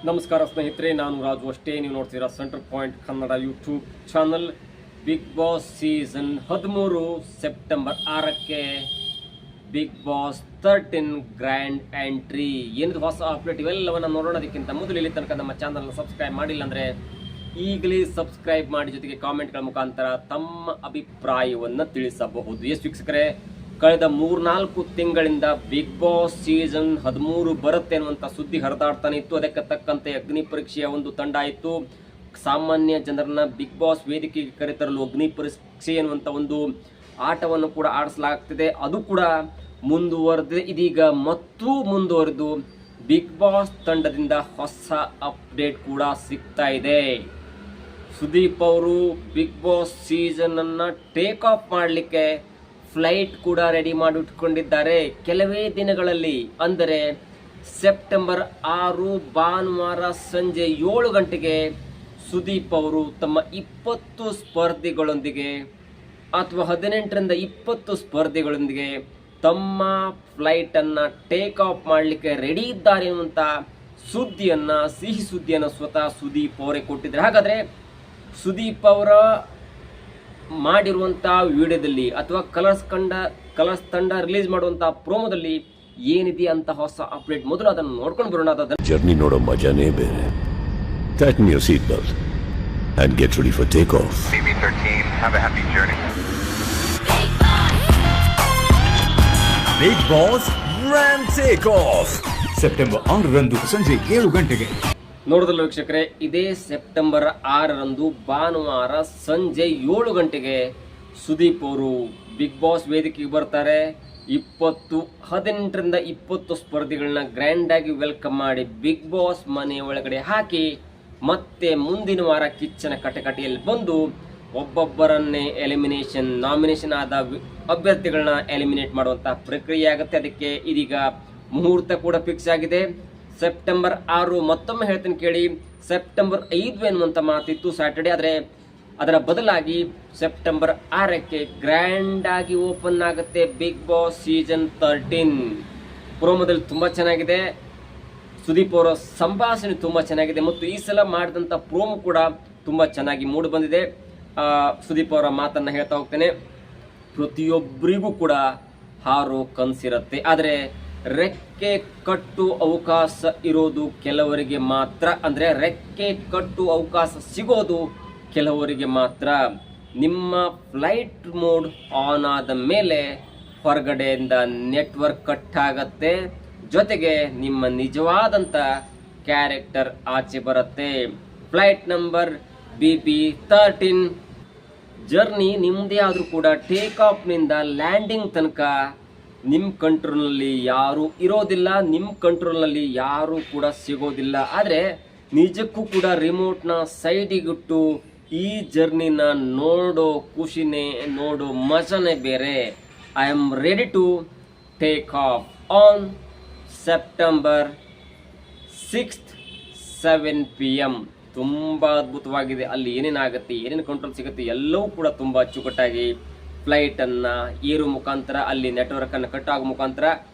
ನಮಸ್ಕಾರ ಸ್ನೇಹಿತರೆ, ನಾನು ರಾಜು ಅಷ್ಟೇ. ನೀವು ನೋಡ್ತೀರಾ center point Kannada YouTube channel. Big boss season 13 September 6ಕ್ಕೆ ಬಿಗ್ ಬಾಸ್ 13 ಗ್ರ್ಯಾಂಡ್ ಎಂಟ್ರಿ. ಏನಿದು ಹೊಸ ಅಪ್ಡೇಟ್ ಇವೆಲ್ಲವನ್ನು ನೋಡೋಣದಕ್ಕಿಂತ ಮೊದಲು ಇಲ್ಲಿ ತನಕ ನಮ್ಮ ಚಾನಲ್ನ ಸಬ್ಸ್ಕ್ರೈಬ್ ಮಾಡಿಲ್ಲ ಅಂದರೆ ಈಗಲೇ ಸಬ್ಸ್ಕ್ರೈಬ್ ಮಾಡಿ, ಜೊತೆಗೆ ಕಾಮೆಂಟ್ಗಳ ಮುಖಾಂತರ ತಮ್ಮ ಅಭಿಪ್ರಾಯವನ್ನು ತಿಳಿಸಬಹುದು. ಎಸ್ ವೀಕ್ಷಕರೇ, ಕಳೆದ 3-4 ತಿಂಗಳಿಂದ ಬಿಗ್ ಬಾಸ್ ಸೀಸನ್ 13 ಬರುತ್ತೆ ಅನ್ನುವಂಥ ಸುದ್ದಿ ಹರಿದಾಡ್ತಾನೆ ಇತ್ತು. ಅದಕ್ಕೆ ತಕ್ಕಂತೆ ಅಗ್ನಿ ಪರೀಕ್ಷೆಯ ಒಂದು ತಂಡ ಇತ್ತು. ಸಾಮಾನ್ಯ ಜನರನ್ನ ಬಿಗ್ ಬಾಸ್ ವೇದಿಕೆಗೆ ಕರೆತರಲು ಅಗ್ನಿ ಪರೀಕ್ಷೆ ಅನ್ನುವಂಥ ಒಂದು ಆಟವನ್ನು ಕೂಡ ಆಡಿಸಲಾಗ್ತಿದೆ. ಅದು ಕೂಡ ಮುಂದುವರೆದಿದೆ. ಇದೀಗ ಮತ್ತೂ ಮುಂದುವರೆದು ಬಿಗ್ ಬಾಸ್ ತಂಡದಿಂದ ಹೊಸ ಅಪ್ಡೇಟ್ ಕೂಡ ಸಿಗ್ತಾ ಇದೆ. ಸುದೀಪ್ ಅವರು ಬಿಗ್ ಬಾಸ್ ಸೀಸನ್ ಅನ್ನ ಟೇಕ್ ಆಫ್ ಮಾಡಲಿಕ್ಕೆ ಫ್ಲೈಟ್ ಕೂಡ ರೆಡಿ ಮಾಡಿ ಇಟ್ಕೊಂಡಿದ್ದಾರೆ. ಕೆಲವೇ ದಿನಗಳಲ್ಲಿ, ಅಂದರೆ ಸೆಪ್ಟೆಂಬರ್ 6 ಭಾನುವಾರ ಸಂಜೆ 7 ಗಂಟೆಗೆ ಸುದೀಪ್ ಅವರು ತಮ್ಮ 20 ಸ್ಪರ್ಧಿಗಳೊಂದಿಗೆ ಅಥವಾ 18ರಿಂದ 20 ಸ್ಪರ್ಧಿಗಳೊಂದಿಗೆ ತಮ್ಮ ಫ್ಲೈಟನ್ನು ಟೇಕ್ ಆಫ್ ಮಾಡಲಿಕ್ಕೆ ರೆಡಿ ಇದ್ದಾರೆ ಎನ್ನುವಂಥ ಸಿಹಿ ಸುದ್ದಿಯನ್ನು ಸ್ವತಃ ಸುದೀಪ್ ಅವರೇ ಕೊಟ್ಟಿದ್ದಾರೆ. ಹಾಗಾದರೆ ಸುದೀಪ್ ಅವರ ಮಾಡಿರುವಂಥ ವಿಡಿಯೋದಲ್ಲಿ ಅಥವಾ ಕಲರ್ಸ್ ತಂಡ ರಿಲೀಸ್ ಮಾಡುವಂಥ ಪ್ರೋಮೋದಲ್ಲಿ ಏನಿದೆ ಅಂತ ಹೊಸ ಅಪ್ಡೇಟ್, ಮೊದಲು ಅದನ್ನು ನೋಡ್ಕೊಂಡು ಬರೋಣ. ಜರ್ನಿ ನೋಡೋ ಮಜಾನೇ ಬೇರೆ. Tighten your seat belt and get ready for takeoff. BB13, have a happy journey. Big Boss Grand Takeoff September 6ರಂದು ಸಂಜೆ 7 ಗಂಟೆಗೆ. ನೋಡಿದ್ರಲ್ಲ ವೀಕ್ಷಕರೇ, ಇದೇ ಸೆಪ್ಟೆಂಬರ್ 6ರಂದು ಭಾನುವಾರ ಸಂಜೆ 7 ಗಂಟೆಗೆ ಸುದೀಪ್ ಅವರು ಬಿಗ್ ಬಾಸ್ ವೇದಿಕೆಗೆ ಬರ್ತಾರೆ. 18ರಿಂದ 20 ಸ್ಪರ್ಧಿಗಳನ್ನ ಗ್ರ್ಯಾಂಡ್ ಆಗಿ ವೆಲ್ಕಮ್ ಮಾಡಿ ಬಿಗ್ ಬಾಸ್ ಮನೆ ಒಳಗಡೆ ಹಾಕಿ, ಮತ್ತೆ ಮುಂದಿನ ವಾರ ಕಿಚ್ಚನ ಕಟಕಟಿಯಲ್ಲಿ ಬಂದು ಒಬ್ಬೊಬ್ಬರನ್ನೇ ನಾಮಿನೇಷನ್ ಆದ ಅಭ್ಯರ್ಥಿಗಳನ್ನ ಎಲಿಮಿನೇಟ್ ಮಾಡುವಂತಹ ಪ್ರಕ್ರಿಯೆ ಆಗುತ್ತೆ. ಅದಕ್ಕೆ ಇದೀಗ ಮುಹೂರ್ತ ಕೂಡ ಫಿಕ್ಸ್ ಆಗಿದೆ. ಸೆಪ್ಟೆಂಬರ್ 6. ಮತ್ತೊಮ್ಮೆ ಹೇಳ್ತೀನಿ ಕೇಳಿ, ಸೆಪ್ಟೆಂಬರ್ 5 ಎನ್ನುವಂಥ ಮಾತಿತ್ತು ಸ್ಯಾಟರ್ಡೆ. ಆದರೆ ಅದರ ಬದಲಾಗಿ ಸೆಪ್ಟೆಂಬರ್ 6ಕ್ಕೆ ಗ್ರ್ಯಾಂಡ್ ಆಗಿ ಓಪನ್ ಆಗುತ್ತೆ ಬಿಗ್ ಬಾಸ್ ಸೀಸನ್ 13. ಪ್ರೋಮೋದಲ್ಲಿ ತುಂಬ ಚೆನ್ನಾಗಿದೆ, ಸುದೀಪ್ ಅವರ ಸಂಭಾಷಣೆ ತುಂಬ ಚೆನ್ನಾಗಿದೆ ಮತ್ತು ಈ ಸಲ ಮಾಡಿದಂಥ ಪ್ರೋಮೋ ಕೂಡ ತುಂಬ ಚೆನ್ನಾಗಿ ಮೂಡಿ ಬಂದಿದೆ. ಸುದೀಪ್ ಅವರ ಮಾತನ್ನು ಹೇಳ್ತಾ ಹೋಗ್ತೇನೆ. ಪ್ರತಿಯೊಬ್ಬರಿಗೂ ಕೂಡ ಹಾರೋ ಕನಸಿರುತ್ತೆ, ಆದರೆ ರೆಕ್ಕೆ ಕಟ್ಟು ಅವಕಾಶ ಇರೋದು ಕೆಲವರಿಗೆ ಮಾತ್ರ. ಅಂದರೆ ರೆಕ್ಕೆ ಕಟ್ಟು ಅವಕಾಶ ಸಿಗೋದು ಕೆಲವರಿಗೆ ಮಾತ್ರ. ನಿಮ್ಮ ಫ್ಲೈಟ್ ಮೋಡ್ ಆನ್ ಆದ ಮೇಲೆ ಹೊರಗಡೆಯಿಂದ ನೆಟ್ವರ್ಕ್ ಕಟ್ ಆಗತ್ತೆ, ಜೊತೆಗೆ ನಿಮ್ಮ ನಿಜವಾದಂಥ ಕ್ಯಾರೆಕ್ಟರ್ ಆಚೆ ಬರುತ್ತೆ. ಫ್ಲೈಟ್ ನಂಬರ್ BB13 ಜರ್ನಿ ನಿಮ್ಮದೇ ಆದರೂ ಕೂಡ ಟೇಕ್ ಆಫ್ನಿಂದ ಲ್ಯಾಂಡಿಂಗ್ ತನಕ ನಿಮ್ಮ ಕಂಟ್ರೋಲ್ನಲ್ಲಿ ಯಾರೂ ಇರೋದಿಲ್ಲ, ನಿಮ್ಮ ಕಂಟ್ರೋಲ್ನಲ್ಲಿ ಯಾರೂ ಕೂಡ ಸಿಗೋದಿಲ್ಲ. ಆದರೆ ನಿಜಕ್ಕೂ ಕೂಡ ರಿಮೋಟ್ನ ಸೈಡಿಗಿಟ್ಟು ಈ ಜರ್ನಿನ ನೋಡೋ ಖುಷಿನೇ, ನೋಡೋ ಮಜಾನೇ ಬೇರೆ. I am ready to take off on September 6th 7 PM. ತುಂಬ ಅದ್ಭುತವಾಗಿದೆ. ಅಲ್ಲಿ ಏನೇನಾಗುತ್ತೆ, ಏನೇನು ಕಂಟ್ರೋಲ್ ಸಿಗುತ್ತೆ ಎಲ್ಲವೂ ಕೂಡ ತುಂಬ ಅಚ್ಚುಕಟ್ಟಾಗಿ ಫ್ಲೈಟನ್ನು ಏರೋ ಮುಖಾಂತರ, ಅಲ್ಲಿ ನೆಟ್ವರ್ಕನ್ನು ಕಟ್ ಆಗೋ ಮುಖಾಂತರ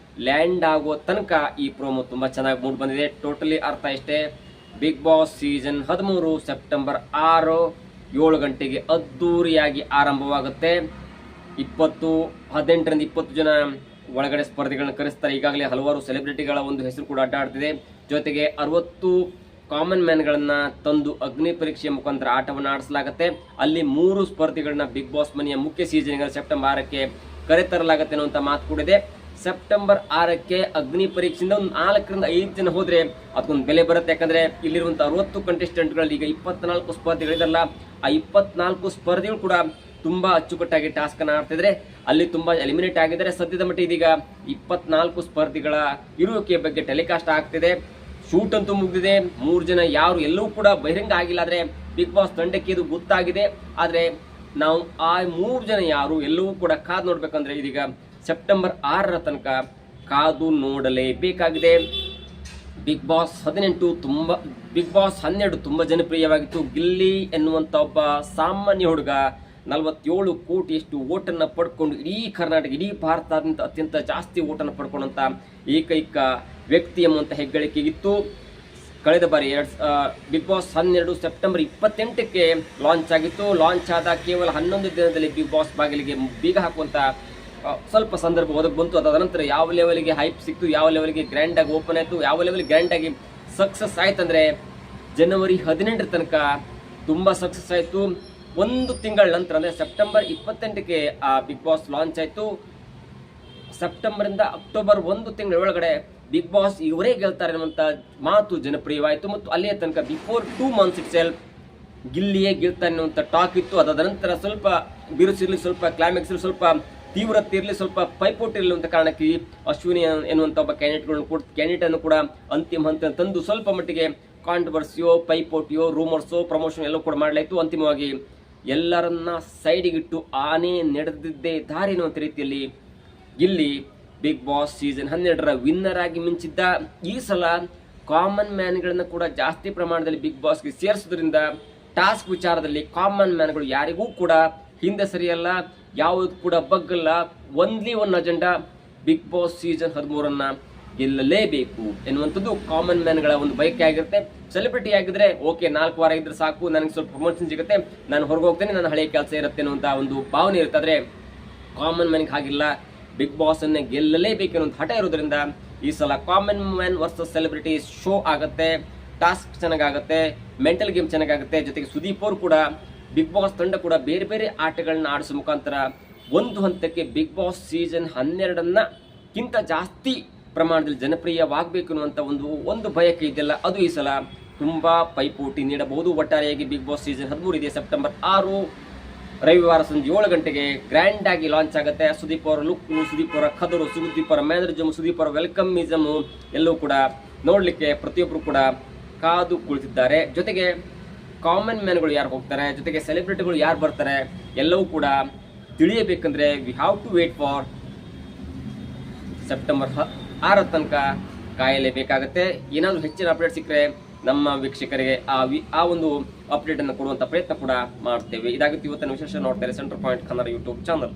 ಲ್ಯಾಂಡ್ ಆಗೋ ತನಕ ಈ ಪ್ರೋಮೋ ತುಂಬ ಚೆನ್ನಾಗಿ ಮೂಡಿ ಬಂದಿದೆ. ಟೋಟಲಿ ಅರ್ಥ ಇಷ್ಟೇ, ಬಿಗ್ ಬಾಸ್ ಸೀಸನ್ 13 ಸೆಪ್ಟೆಂಬರ್ 6 7 ಗಂಟೆಗೆ ಅದ್ದೂರಿಯಾಗಿ ಆರಂಭವಾಗುತ್ತೆ. 18ರಿಂದ 20 ಜನ ಒಳಗಡೆ ಸ್ಪರ್ಧಿಗಳನ್ನ ಕರೆಸ್ತಾರೆ. ಈಗಾಗಲೇ ಹಲವಾರು ಸೆಲೆಬ್ರಿಟಿಗಳ ಒಂದು ಹೆಸರು ಕೂಡ ಅಡ್ಡಾಡ್ತಿದೆ. ಜೊತೆಗೆ 60 ಕಾಮನ್ ಮ್ಯಾನ್ಗಳನ್ನ ತಂದು ಅಗ್ನಿ ಪರೀಕ್ಷೆಯ ಮುಖಾಂತರ ಆಟವನ್ನು ಆಡಿಸಲಾಗುತ್ತೆ. ಅಲ್ಲಿ 3 ಸ್ಪರ್ಧಿಗಳನ್ನ ಬಿಗ್ ಬಾಸ್ ಮನೆಯ ಮುಖ್ಯ ಸೀಸನ್ಗೆ ಸೆಪ್ಟೆಂಬರ್ 6ಕ್ಕೆ ಕರೆತರಲಾಗುತ್ತೆ ಅನ್ನುವಂಥ ಮಾತು ಕೂಡಿದೆ. ಸೆಪ್ಟೆಂಬರ್ 6ಕ್ಕೆ ಅಗ್ನಿ ಪರೀಕ್ಷೆಯಿಂದ ಒಂದು 4ರಿಂದ 5 ಜನ ಹೋದ್ರೆ ಅದಕ್ಕೊಂದು ಬೆಲೆ ಬರುತ್ತೆ. ಯಾಕಂದ್ರೆ ಇಲ್ಲಿರುವಂಥ 60 ಕಂಟೆಸ್ಟೆಂಟ್ಗಳಲ್ಲಿ ಈಗ 24 ಸ್ಪರ್ಧಿಗಳಿದಾರಲ್ಲ, ಆ 24 ಸ್ಪರ್ಧಿಗಳು ಕೂಡ ತುಂಬಾ ಅಚ್ಚುಕಟ್ಟಾಗಿ ಟಾಸ್ಕ್ ಅನ್ನು ಆಡ್ತಿದ್ರೆ ಅಲ್ಲಿ ತುಂಬಾ ಎಲಿಮಿನೇಟ್ ಆಗಿದ್ದಾರೆ. ಸದ್ಯದ ಮಟ್ಟಿಗೆ ಇದೀಗ 24 ಸ್ಪರ್ಧಿಗಳ ಇರುವಿಕೆ ಬಗ್ಗೆ ಟೆಲಿಕಾಸ್ಟ್ ಆಗ್ತಿದೆ. ಶೂಟ್ ಅಂತೂ ಮುಗಿದಿದೆ. 3 ಜನ ಯಾರು ಎಲ್ಲವೂ ಕೂಡ ಬಹಿರಂಗ ಆಗಿಲ್ಲ, ಆದರೆ ಬಿಗ್ ಬಾಸ್ ತಂಡಕ್ಕೆ ಇದು ಗೊತ್ತಾಗಿದೆ. ಆದರೆ ನಾವು ಆ 3 ಜನ ಯಾರು ಎಲ್ಲವೂ ಕೂಡ ಕಾದು ನೋಡ್ಬೇಕಂದ್ರೆ ಇದೀಗ ಸೆಪ್ಟೆಂಬರ್ 6ರ ತನಕ ಕಾದು ನೋಡಲೇಬೇಕಾಗಿದೆ. ಬಿಗ್ ಬಾಸ್ 12 ತುಂಬ ಜನಪ್ರಿಯವಾಗಿತ್ತು. ಗಿಲ್ಲಿ ಎನ್ನುವಂಥ ಒಬ್ಬ ಸಾಮಾನ್ಯ ಹುಡುಗ 47 ಕೋಟಿಯಷ್ಟು ಓಟನ್ನು ಪಡ್ಕೊಂಡು ಇಡೀ ಕರ್ನಾಟಕ, ಇಡೀ ಭಾರತದಾದ್ಯಂತ ಅತ್ಯಂತ ಜಾಸ್ತಿ ಓಟನ್ನು ಪಡ್ಕೊಂಡಂಥ ಏಕೈಕ ವ್ಯಕ್ತಿ ಎಂಬಂಥ ಹೆಗ್ಗಳಿಕೆಗಿತ್ತು. ಕಳೆದ ಬಾರಿ ಬಿಗ್ ಬಾಸ್ 12 ಸೆಪ್ಟೆಂಬರ್ 28ಕ್ಕೆ ಲಾಂಚ್ ಆಗಿತ್ತು. ಲಾಂಚ್ ಆದ ಕೇವಲ 11 ದಿನದಲ್ಲಿ ಬಿಗ್ ಬಾಸ್ ಬಾಗಿಲಿಗೆ ಬೀಗ ಹಾಕುವಂತ ಸ್ವಲ್ಪ ಸಂದರ್ಭ ಒದಗಿ ಬಂತು. ಅದಾದ ನಂತರ ಯಾವ ಲೆವೆಲ್ಗೆ ಹೈಪ್ ಸಿಕ್ತು, ಯಾವ ಲೆವೆಲ್ಗೆ ಗ್ರ್ಯಾಂಡ್ ಆಗಿ ಓಪನ್ ಆಯಿತು, ಯಾವ ಲೆವೆಲ್ ಗ್ರ್ಯಾಂಡ್ ಆಗಿ ಸಕ್ಸಸ್ ಆಯ್ತಂದ್ರೆ ಜನವರಿ 18 ತನಕ ತುಂಬಾ ಸಕ್ಸಸ್ ಆಯಿತು. ಒಂದು ತಿಂಗಳ ನಂತರ ಅಂದರೆ ಸೆಪ್ಟೆಂಬರ್ 28ಕ್ಕೆ ಆ ಬಿಗ್ ಬಾಸ್ ಲಾಂಚ್ ಆಯಿತು. ಸೆಪ್ಟೆಂಬರ್ ಇಂದ ಅಕ್ಟೋಬರ್ 1 ತಿಂಗಳ ಒಳಗಡೆ ಬಿಗ್ ಬಾಸ್ ಇವರೇ ಗೆಲ್ತಾರೆ ಅನ್ನುವಂಥ ಮಾತು ಜನಪ್ರಿಯವಾಯಿತು. ಮತ್ತು ಅಲ್ಲಿಯ ತನಕ ಬಿಫೋರ್ 2 months ಇಟ್ ಸೆಲ್ಫ್ ಗಿಲ್ಲಿಯೇ ಗೆಲ್ತಾನೆ ಅನ್ನುವಂಥ ಟಾಕ್ ಇತ್ತು. ಅದಾದ ನಂತರ ಸ್ವಲ್ಪ ಬಿರುಸಿರಲಿ, ಸ್ವಲ್ಪ ಕ್ಲೈಮ್ಯಾಕ್ಸ್ ಇರಲಿ, ಸ್ವಲ್ಪ ತೀವ್ರತೆ ಇರಲಿ, ಸ್ವಲ್ಪ ಪೈಪೋಟಿ ಇರಲಿ ಅಂತ ಕಾರಣಕ್ಕೆ ಅಶ್ವಿನಿ ಎನ್ನುವಂಥ ಒಬ್ಬ ಕ್ಯಾಂಡಿಡೇಟ್ ಅನ್ನು ಕೂಡ ಅಂತಿಮ ಹಂತ ತಂದು ಸ್ವಲ್ಪ ಮಟ್ಟಿಗೆ ಕಾಂಟ್ರವರ್ಸಿಯೋ, ಪೈಪೋಟಿಯೋ, ರೂಮರ್ಸೋ, ಪ್ರಮೋಷನ್ ಎಲ್ಲವೂ ಕೂಡ ಮಾಡಲಾಯಿತು. ಅಂತಿಮವಾಗಿ ಎಲ್ಲರನ್ನ ಸೈಡಿಗಿಟ್ಟು ಆನೆ ನಡೆದಿದ್ದೇ ದಾರಿ ಅನ್ನುವಂಥ ರೀತಿಯಲ್ಲಿ ಗಿಲ್ಲಿ ಬಿಗ್ ಬಾಸ್ ಸೀಸನ್ 12ರ ವಿನ್ನರ್ ಆಗಿ ಮಿಂಚಿದ್ದ. ಈ ಸಲ ಕಾಮನ್ ಮ್ಯಾನ್ಗಳನ್ನ ಕೂಡ ಜಾಸ್ತಿ ಪ್ರಮಾಣದಲ್ಲಿ ಬಿಗ್ ಬಾಸ್ಗೆ ಸೇರಿಸೋದ್ರಿಂದ ಟಾಸ್ಕ್ ವಿಚಾರದಲ್ಲಿ ಕಾಮನ್ ಮ್ಯಾನ್ಗಳು ಯಾರಿಗೂ ಕೂಡ ಹಿಂದೆ ಸರಿಯಲ್ಲ, ಯಾವುದು ಕೂಡ ಬಗ್ಗಲ್ಲ. Only one agenda, big boss season 13 ಗೆಲ್ಲಲೇಬೇಕು ಎನ್ನುವಂಥದ್ದು ಕಾಮನ್ ಮ್ಯಾನ್ಗಳ ಒಂದು ಬಯಕೆ ಆಗಿರುತ್ತೆ. ಸೆಲೆಬ್ರಿಟಿ ಆಗಿದ್ರೆ ಓಕೆ, 4 ವಾರ ಇದ್ರೆ ಸಾಕು, ನನಗೆ ಸ್ವಲ್ಪ ಪ್ರಮೋಷನ್ ಸಿಗುತ್ತೆ, ನಾನು ಹೊರಗೆ ಹೋಗ್ತೇನೆ, ನನ್ನ ಹಳೆಯ ಕೆಲಸ ಇರುತ್ತೆ ಅನ್ನುವಂಥ ಒಂದು ಭಾವನೆ ಇರುತ್ತೆ. ಆದರೆ ಕಾಮನ್ ಮ್ಯಾನ್ಗೆ ಹಾಗಿಲ್ಲ, ಬಿಗ್ ಬಾಸ್ ಅನ್ನೇ ಗೆಲ್ಲಲೇಬೇಕು ಅನ್ನೋ ಹಠ ಇರೋದ್ರಿಂದ ಈ ಸಲ common man versus celebrity show ಆಗುತ್ತೆ. ಟಾಸ್ಕ್ ಚೆನ್ನಾಗಾಗುತ್ತೆ, ಮೆಂಟಲ್ ಗೇಮ್ ಚೆನ್ನಾಗಾಗುತ್ತೆ. ಜೊತೆಗೆ ಸುದೀಪ್ ಅವರು ಕೂಡ, ಬಿಗ್ ಬಾಸ್ ತಂಡ ಕೂಡ ಬೇರೆ ಬೇರೆ ಆಟಗಳನ್ನ ಆಡಿಸೋ ಮುಖಾಂತರ ಒಂದು ಹಂತಕ್ಕೆ ಬಿಗ್ ಬಾಸ್ ಸೀಸನ್ 12ಕ್ಕಿಂತ ಜಾಸ್ತಿ ಪ್ರಮಾಣದಲ್ಲಿ ಜನಪ್ರಿಯವಾಗಬೇಕು ಅನ್ನುವಂಥ ಒಂದು ಬಯಕೆ ಇದೆಯಲ್ಲ, ಅದು ಈ ಸಲ ತುಂಬಾ ಪೈಪೋಟಿ ನೀಡಬಹುದು. ಒಟ್ಟಾರೆಯಾಗಿ ಬಿಗ್ ಬಾಸ್ ಸೀಸನ್ 13 ಇದೆ. ಸೆಪ್ಟೆಂಬರ್ 6 ರವಿವಾರ ಸಂಜೆ 7 ಗಂಟೆಗೆ ಗ್ರ್ಯಾಂಡ್ ಆಗಿ ಲಾಂಚ್ ಆಗುತ್ತೆ. ಸುದೀಪ್ ಅವರ ಲುಕ್, ಸುದೀಪ್ ಅವರ ಕದರು, ಸುದೀಪ್ ಅವರ ಮ್ಯಾನರಿಸಮ್, ಸುದೀಪ್ ಅವರ ವೆಲ್ಕಮಿಸಮ್ ಎಲ್ಲವೂ ಕೂಡ ನೋಡ್ಲಿಕ್ಕೆ ಪ್ರತಿಯೊಬ್ಬರು ಕೂಡ ಕಾದು ಕುಳಿತಿದ್ದಾರೆ. ಜೊತೆಗೆ ಕಾಮನ್ ಮ್ಯಾನ್ಗಳು ಯಾರು ಹೋಗ್ತಾರೆ, ಜೊತೆಗೆ ಸೆಲೆಬ್ರಿಟಿಗಳು ಯಾರು ಬರ್ತಾರೆ, ಎಲ್ಲವೂ ಕೂಡ ತಿಳಿಯಬೇಕಂದ್ರೆ we have to wait for September 6 ತನಕ ಕಾಯಲೇಬೇಕಾಗತ್ತೆ. ಏನಾದರೂ ಹೆಚ್ಚಿನ ಅಪ್ಡೇಟ್ ಸಿಕ್ಕರೆ ನಮ್ಮ ವೀಕ್ಷಕರಿಗೆ ಆ ಒಂದು ಅಪ್ಡೇಟ್ ಅನ್ನು ಕೊಡುವಂತ ಪ್ರಯತ್ನ ಕೂಡ ಮಾಡ್ತೇವೆ. ಇದಾಗಿತ್ತು ಇವತ್ತಿನ ವಿಶೇಷ. ನೋಡ್ತಾರೆ centre point Kannada YouTube channel.